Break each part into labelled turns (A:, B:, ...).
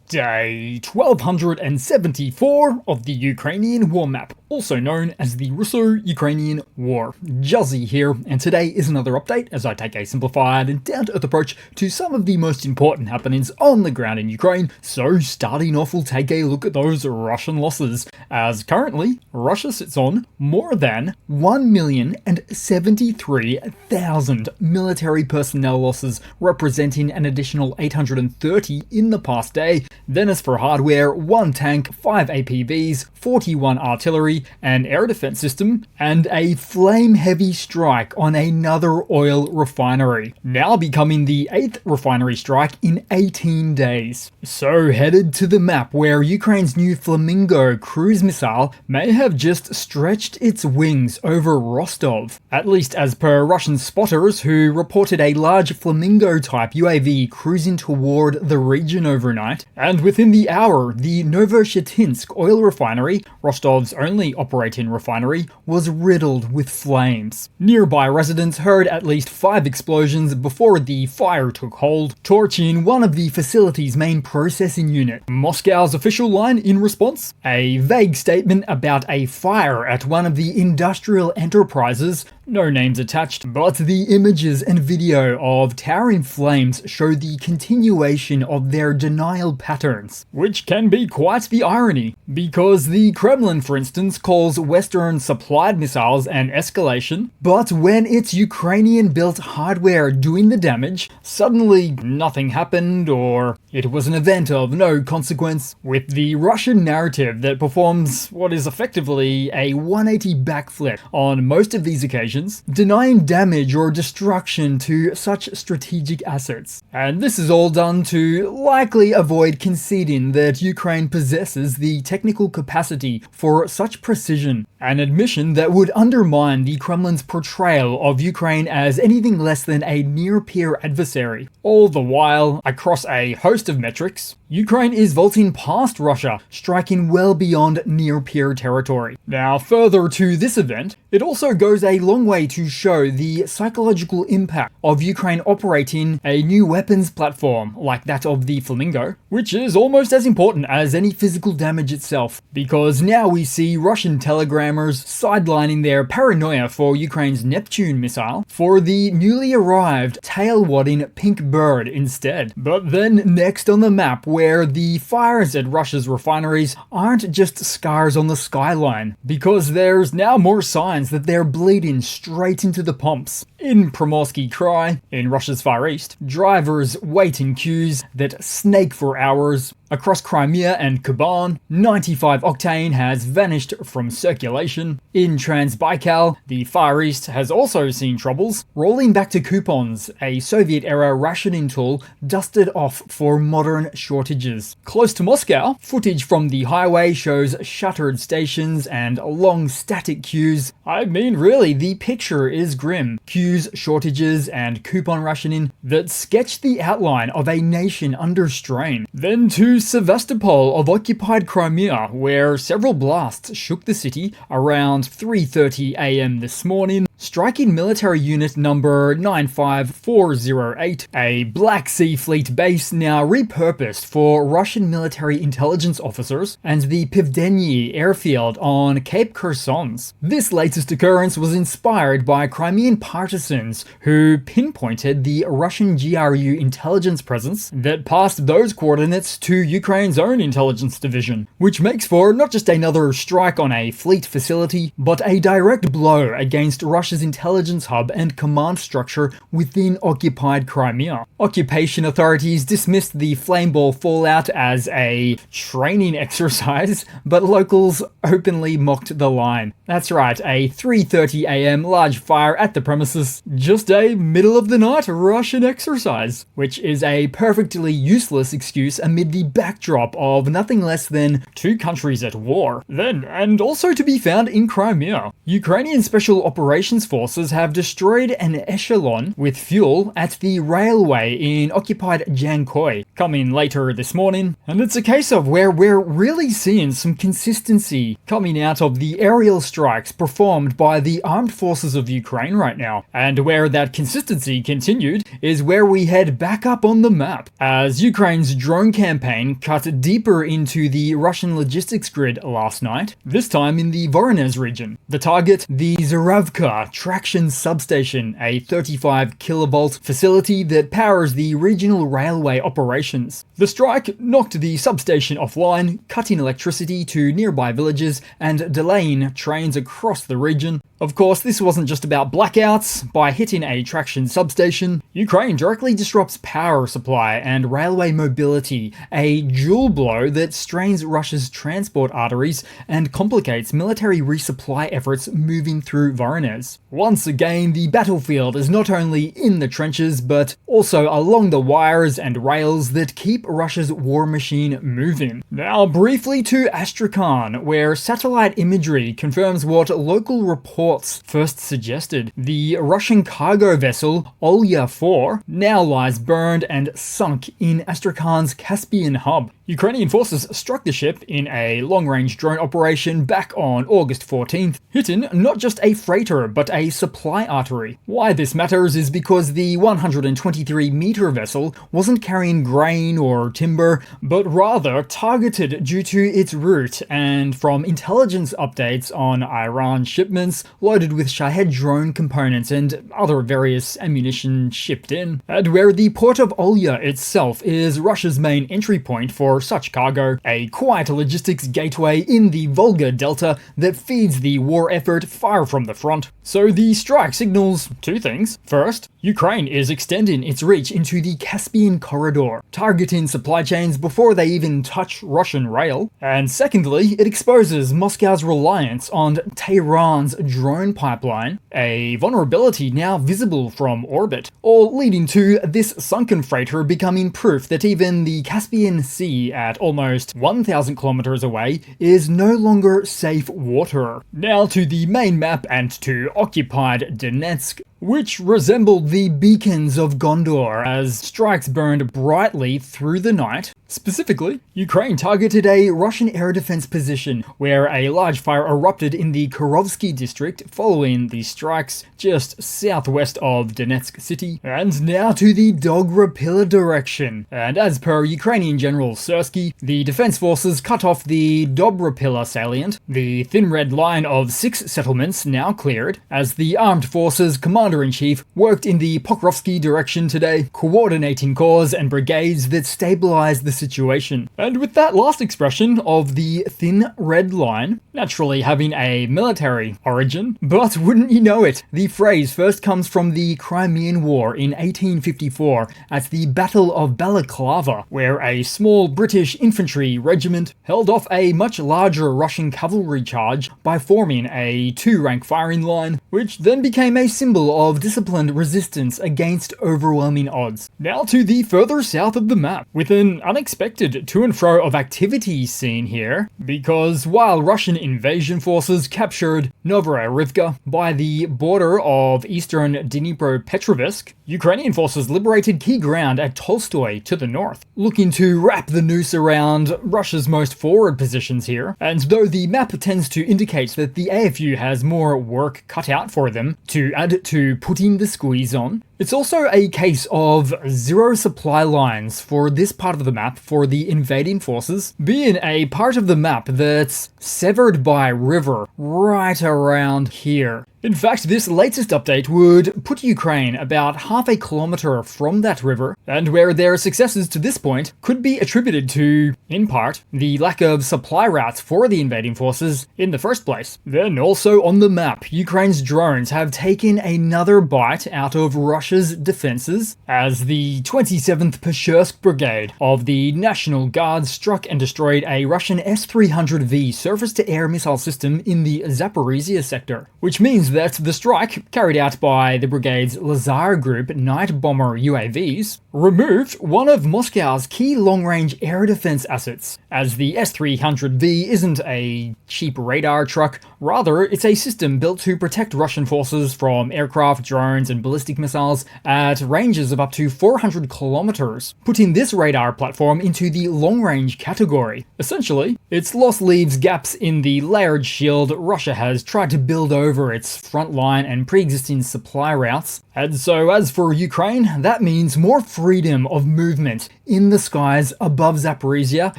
A: Day 1274 of the Ukrainian War Map, also known as the Russo-Ukrainian War. Juzzie here, and today is another update as I take a simplified and down-to-earth approach to some of the most important happenings on the ground in Ukraine. So starting off, we'll take a look at those Russian losses, as currently Russia sits on more than 1,073,000 military personnel losses, representing an additional 830 in the past day. Then as for hardware, 1 tank, 5 APVs, 41 artillery, an air defense system, and a flame-heavy strike on another oil refinery, now becoming the 8th refinery strike in 18 days. So headed to the map where Ukraine's new Flamingo cruise missile may have just stretched its wings over Rostov, at least as per Russian spotters who reported a large Flamingo-type UAV cruising toward the region overnight. And within the hour, the Novoshatinsk oil refinery, Rostov's only operating refinery, was riddled with flames. Nearby residents heard at least 5 explosions before the fire took hold, torching one of the facility's main processing unit. Moscow's official line in response? A vague statement about a fire at one of the industrial enterprises, no names attached, but the images and video of towering flames show the continuation of their denial patterns, which can be quite the irony, because the Kremlin, for instance, calls Western supplied missiles an escalation, but when it's Ukrainian-built hardware doing the damage, suddenly nothing happened, or it was an event of no consequence, with the Russian narrative that performs what is effectively a 180 backflip on most of these occasions, denying damage or destruction to such strategic assets. And this is all done to likely avoid conceding that Ukraine possesses the technical capacity for such precision, an admission that would undermine the Kremlin's portrayal of Ukraine as anything less than a near-peer adversary. All the while, across a host of metrics, Ukraine is vaulting past Russia, striking well beyond near-peer territory. Now, further to this event, it also goes a long way to show the psychological impact of Ukraine operating a new weapons platform like that of the Flamingo, which is almost as important as any physical damage itself, because now we see Russian telegrammers sidelining their paranoia for Ukraine's Neptune missile for the newly arrived tail-wadding pink bird instead. But then next on the map, where the fires at Russia's refineries aren't just scars on the skyline, because there's now more signs that they're bleeding straight into the pumps. In Primorsky Krai, in Russia's Far East, drivers wait in queues that snake for hours. Across Crimea and Kuban, 95 octane has vanished from circulation. In Transbaikal, the Far East has also seen troubles, rolling back to coupons, a Soviet-era rationing tool dusted off for modern shortages. Close to Moscow, footage from the highway shows shuttered stations and long static queues. I mean, really, the picture is grim. Queues, shortages, and coupon rationing that sketch the outline of a nation under strain. Then to Sevastopol of occupied Crimea, where several blasts shook the city around 3:30 a.m. this morning, striking military unit number 95408, a Black Sea Fleet base now repurposed for Russian military intelligence officers, and the Pivdeny airfield on Cape Kherson's. This latest occurrence was inspired by Crimean partisans who pinpointed the Russian GRU intelligence presence that passed those coordinates to Ukraine's own intelligence division, which makes for not just another strike on a fleet facility, but a direct blow against Russia's intelligence hub and command structure within occupied Crimea. Occupation authorities dismissed the flameball fallout as a training exercise, but locals openly mocked the line. That's right, a 3:30 a.m. large fire at the premises, just a middle-of-the-night Russian exercise, which is a perfectly useless excuse amid the backdrop of nothing less than 2 countries at war. Then, and also to be found in Crimea, Ukrainian Special Operations Russia's forces have destroyed an echelon with fuel at the railway in occupied Jankoy, coming later this morning, and it's a case of where we're really seeing some consistency coming out of the aerial strikes performed by the armed forces of Ukraine right now. And where that consistency continued is where we head back up on the map, as Ukraine's drone campaign cut deeper into the Russian logistics grid last night, this time in the Voronezh region. The target, the Zaravka traction substation, a 35 kilovolt facility that powers the regional railway operations. The strike knocked the substation offline, cutting electricity to nearby villages and delaying trains across the region. Of course, this wasn't just about blackouts. By hitting a traction substation, Ukraine directly disrupts power supply and railway mobility, a dual blow that strains Russia's transport arteries and complicates military resupply efforts moving through Voronezh. Once again, the battlefield is not only in the trenches, but also along the wires and rails that keep Russia's war machine moving. Now briefly to Astrakhan, where satellite imagery confirms what local reports first suggested. The Russian cargo vessel Olya 4 now lies burned and sunk in Astrakhan's Caspian hub. Ukrainian forces struck the ship in a long-range drone operation back on August 14th, hitting not just a freighter but a supply artery. Why this matters is because the 123-meter vessel wasn't carrying grain or timber, but rather targeted due to its route and from intelligence updates on Iran shipments loaded with Shahed drone components and other various ammunition shipped in, and where the port of Olya itself is Russia's main entry point for such cargo, a quiet logistics gateway in the Volga Delta that feeds the war effort far from the front. So the strike signals two things. First, Ukraine is extending its reach into the Caspian corridor, targeting supply chains before they even touch Russian rail. And secondly, it exposes Moscow's reliance on Tehran's drone pipeline, a vulnerability now visible from orbit, all leading to this sunken freighter becoming proof that even the Caspian Sea at almost 1,000 kilometers away is no longer safe water. Now to the main map and to occupied Donetsk, which resembled the beacons of Gondor as strikes burned brightly through the night. Specifically, Ukraine targeted a Russian air defense position where a large fire erupted in the Kurovsky district following the strikes just southwest of Donetsk city. And now to the Dobrapilla direction. And as per Ukrainian General Syrsky, the defense forces cut off the Dobrapilla salient, the thin red line of 6 settlements now cleared, as the armed forces Commander-in-Chief worked in the Pokrovsky direction today, coordinating corps and brigades that stabilized the situation. And with that last expression of the thin red line, naturally having a military origin, but wouldn't you know it, the phrase first comes from the Crimean War in 1854 at the Battle of Balaclava, where a small British infantry regiment held off a much larger Russian cavalry charge by forming a 2-rank firing line, which then became a symbol of disciplined resistance against overwhelming odds. Now to the further south of the map, with an unexpected to and fro of activity seen here, because while Russian invasion forces captured Novorivka by the border of eastern Dnipropetrovsk, Ukrainian forces liberated key ground at Tolstoy to the north, looking to wrap the noose around Russia's most forward positions here. And though the map tends to indicate that the AFU has more work cut out for them to add to putting the squeeze on, it's also a case of zero supply lines for this part of the map for the invading forces, being a part of the map that's severed by river right around here. In fact, this latest update would put Ukraine about half a kilometer from that river, and where their successes to this point could be attributed to, in part, the lack of supply routes for the invading forces in the first place. Then also on the map, Ukraine's drones have taken another bite out of Russia's defenses, as the 27th Peshchersk Brigade of the National Guard struck and destroyed a Russian S-300V surface-to-air missile system in the Zaporizhia sector, which means means that the strike, carried out by the brigade's Lazar Group night bomber UAVs, removed one of Moscow's key long-range air defense assets, as the S-300V isn't a cheap radar truck, rather it's a system built to protect Russian forces from aircraft, drones and ballistic missiles at ranges of up to 400 kilometers, putting this radar platform into the long-range category. Essentially, its loss leaves gaps in the layered shield Russia has tried to build over its front line and pre-existing supply routes. And so as for Ukraine, that means more freedom of movement in the skies above Zaporizhia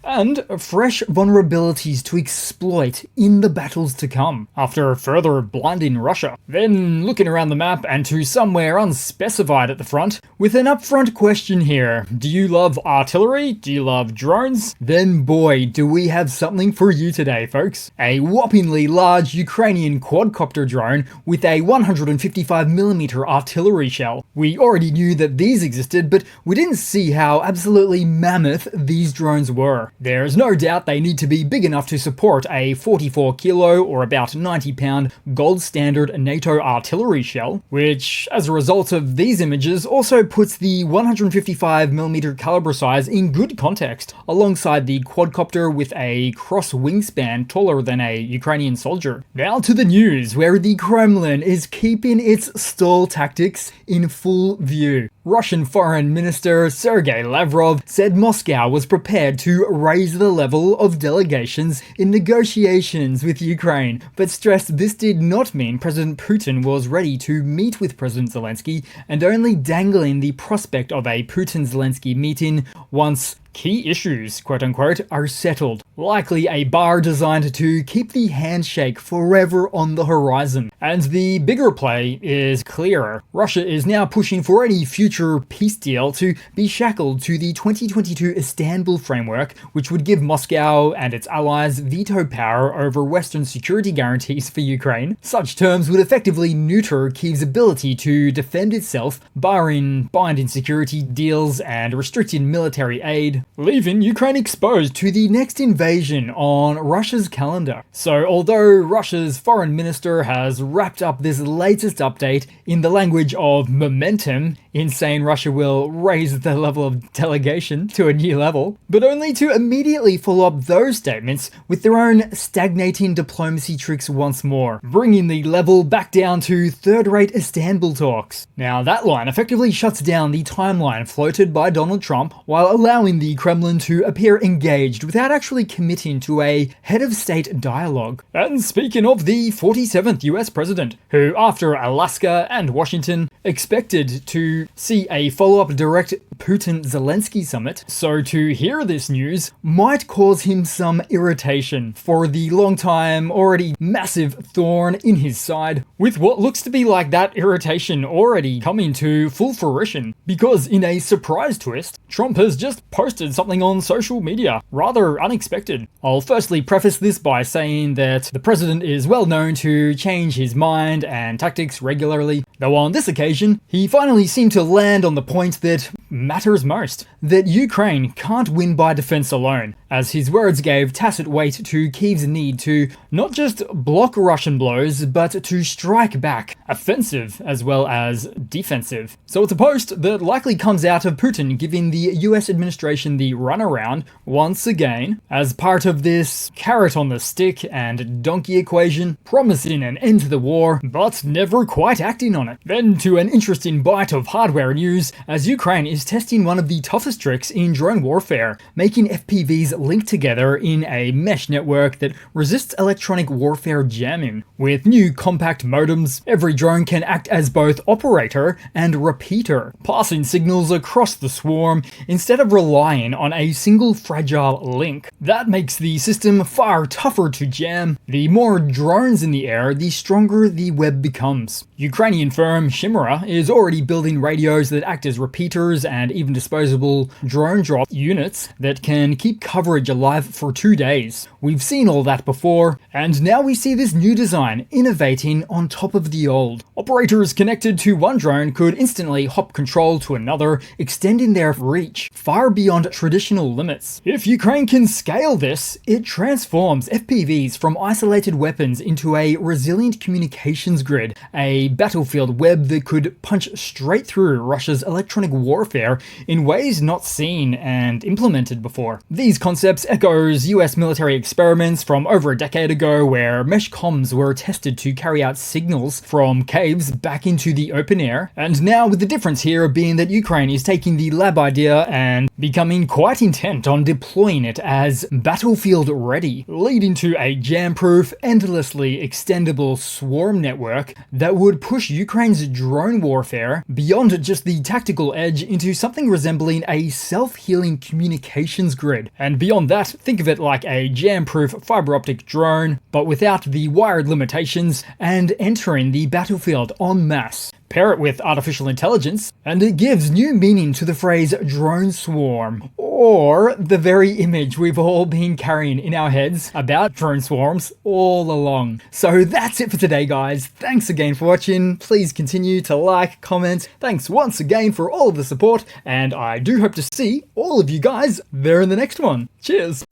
A: and fresh vulnerabilities to exploit in the battles to come, after further blinding Russia. Then looking around the map and to somewhere unspecified at the front, with an upfront question here: do you love artillery? Do you love drones? Then boy, do we have something for you today, folks. A whoppingly large Ukrainian quadcopter drone with a 155mm artillery shell. We already knew that these existed, but we didn't see how absolutely mammoth these drones were. There's no doubt they need to be big enough to support a 44 kilo or about 90 pound gold standard NATO artillery shell, which as a result of these images also puts the 155mm caliber size in good context, alongside the quadcopter with a cross wingspan taller than a Ukrainian soldier. Now to the news, where the Kremlin is keeping its stall tactics in full view. Russian Foreign Minister Sergei Lavrov said Moscow was prepared to raise the level of delegations in negotiations with Ukraine, but stressed this did not mean President Putin was ready to meet with President Zelensky, and only dangling the prospect of a Putin-Zelensky meeting once key issues, quote-unquote, are settled. Likely a bar designed to keep the handshake forever on the horizon. And the bigger play is clearer. Russia is now pushing for any future peace deal to be shackled to the 2022 Istanbul framework, which would give Moscow and its allies veto power over Western security guarantees for Ukraine. Such terms would effectively neuter Kyiv's ability to defend itself, barring binding security deals and restricting military aid, leaving Ukraine exposed to the next invasion on Russia's calendar. So although Russia's foreign minister has wrapped up this latest update in the language of momentum, in saying Russia will raise the level of delegation to a new level, but only to immediately follow up those statements with their own stagnating diplomacy tricks once more, bringing the level back down to third-rate Istanbul talks. Now that line effectively shuts down the timeline floated by Donald Trump, while allowing the Kremlin to appear engaged without actually committing to a head-of-state dialogue. And speaking of the 47th US president, who after Alaska and Washington expected to see a follow-up direct Putin-Zelensky summit, so to hear this news might cause him some irritation for the long time already massive thorn in his side, with what looks to be like that irritation already coming to full fruition, because in a surprise twist, Trump has just posted something on social media, rather unexpected. I'll firstly preface this by saying that the president is well known to change his mind and tactics regularly, though on this occasion, he finally seemed to land on the point that matters most, that Ukraine can't win by defense alone, as his words gave tacit weight to Kyiv's need to not just block Russian blows, but to strike back, offensive as well as defensive. So it's a post that likely comes out of Putin giving the US administration the runaround once again, as part of this carrot on the stick and donkey equation, promising an end to the war, but never quite acting on it. Then to an interesting bite of hardware news, as Ukraine is testing one of the toughest tricks in drone warfare, making FPVs link together in a mesh network that resists electronic warfare jamming. With new compact modems, every drone can act as both operator and repeater, passing signals across the swarm instead of relying on a single fragile link. That makes the system far tougher to jam. The more drones in the air, the stronger the web becomes. Ukrainian firm Chimera is already building radios that act as repeaters and even disposable drone drop units that can keep cover coverage alive for 2 days. We've seen all that before, and now we see this new design innovating on top of the old. Operators connected to one drone could instantly hop control to another, extending their reach far beyond traditional limits. If Ukraine can scale this, it transforms FPVs from isolated weapons into a resilient communications grid, a battlefield web that could punch straight through Russia's electronic warfare in ways not seen and implemented before. These concepts echoes US military experiments from over a decade ago where mesh comms were tested to carry out signals from caves back into the open air, and now with the difference here being that Ukraine is taking the lab idea and becoming quite intent on deploying it as battlefield ready, leading to a jam-proof, endlessly extendable swarm network that would push Ukraine's drone warfare beyond just the tactical edge into something resembling a self-healing communications grid. And beyond that, think of it like a jam-proof fiber optic drone, but without the wired limitations, and entering the battlefield en masse. Pair it with artificial intelligence, and it gives new meaning to the phrase drone swarm, or the very image we've all been carrying in our heads about drone swarms all along. So that's it for today, guys. Thanks again for watching. Please continue to like, comment. Thanks once again for all of the support, and I do hope to see all of you guys there in the next one. Cheers!